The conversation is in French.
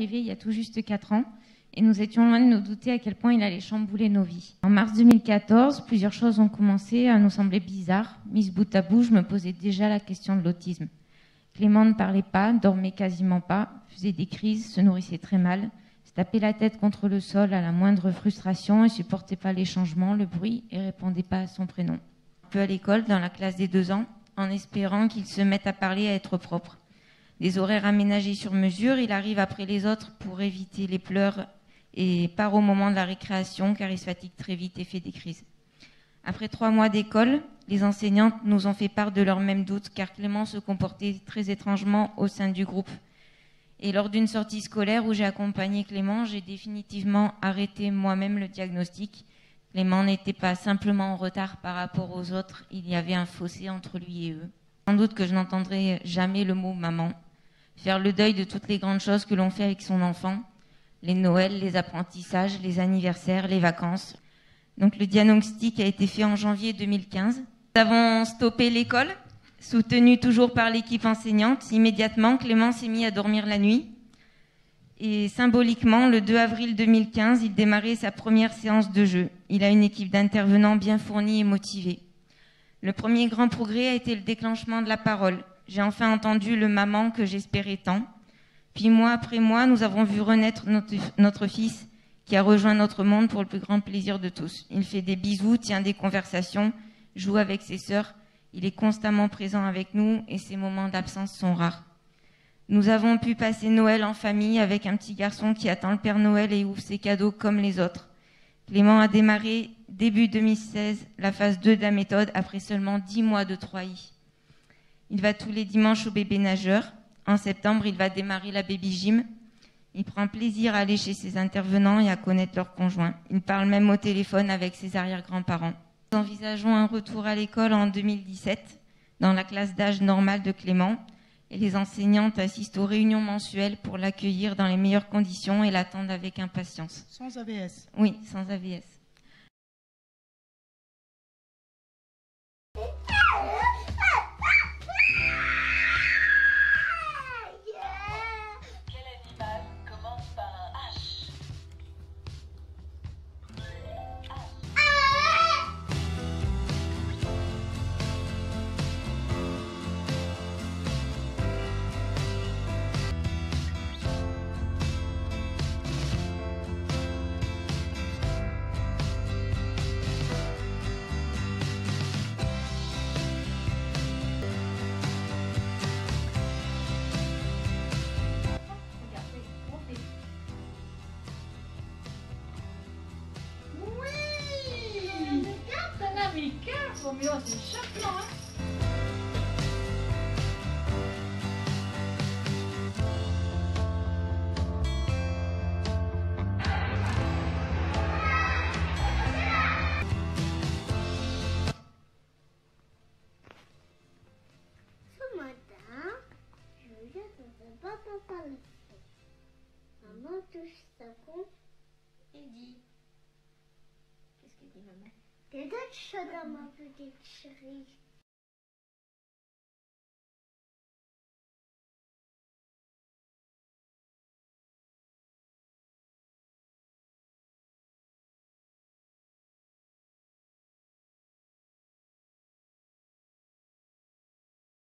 arrivé il y a tout juste 4 ans et nous étions loin de nous douter à quel point il allait chambouler nos vies. En mars 2014, plusieurs choses ont commencé à nous sembler bizarres. Mise bout à bout, je me posais déjà la question de l'autisme. Clément ne parlait pas, dormait quasiment pas, faisait des crises, se nourrissait très mal, se tapait la tête contre le sol à la moindre frustration et supportait pas les changements, le bruit et répondait pas à son prénom. Un peu à l'école, dans la classe des 2 ans, en espérant qu'il se mette à parler, à être propre. Des horaires aménagés sur mesure, il arrive après les autres pour éviter les pleurs et part au moment de la récréation car il se fatigue très vite et fait des crises. Après 3 mois d'école, les enseignantes nous ont fait part de leurs mêmes doutes car Clément se comportait très étrangement au sein du groupe. Et lors d'une sortie scolaire où j'ai accompagné Clément, j'ai définitivement arrêté moi-même le diagnostic. Clément n'était pas simplement en retard par rapport aux autres, il y avait un fossé entre lui et eux. Sans doute que je n'entendrai jamais le mot maman. Faire le deuil de toutes les grandes choses que l'on fait avec son enfant, les Noëls, les apprentissages, les anniversaires, les vacances. Donc le diagnostic a été fait en janvier 2015. Nous avons stoppé l'école, soutenu toujours par l'équipe enseignante. Immédiatement, Clément s'est mis à dormir la nuit. Et symboliquement, le 2 avril 2015, il démarrait sa première séance de jeu. Il a une équipe d'intervenants bien fournie et motivée. Le premier grand progrès a été le déclenchement de la parole. J'ai enfin entendu le maman que j'espérais tant. Puis mois après mois, nous avons vu renaître notre fils qui a rejoint notre monde pour le plus grand plaisir de tous. Il fait des bisous, tient des conversations, joue avec ses sœurs. Il est constamment présent avec nous et ses moments d'absence sont rares. Nous avons pu passer Noël en famille avec un petit garçon qui attend le Père Noël et ouvre ses cadeaux comme les autres. Clément a démarré début 2016 la phase 2 de la méthode après seulement 10 mois de 3I. Il va tous les dimanches au bébé nageur. En septembre, il va démarrer la baby gym. Il prend plaisir à aller chez ses intervenants et à connaître leurs conjoints. Il parle même au téléphone avec ses arrière-grands-parents. Nous envisageons un retour à l'école en 2017 dans la classe d'âge normale de Clément et les enseignantes assistent aux réunions mensuelles pour l'accueillir dans les meilleures conditions et l'attendent avec impatience. Sans AVS? Oui, sans AVS. Roméo, c'est chaque plan, hein. Ce matin, je viens de papa le feu. Maman touche sa pompe et dit. Qu'est-ce qu'elle dit, maman? T'es d'être chaud dans ma petite chérie.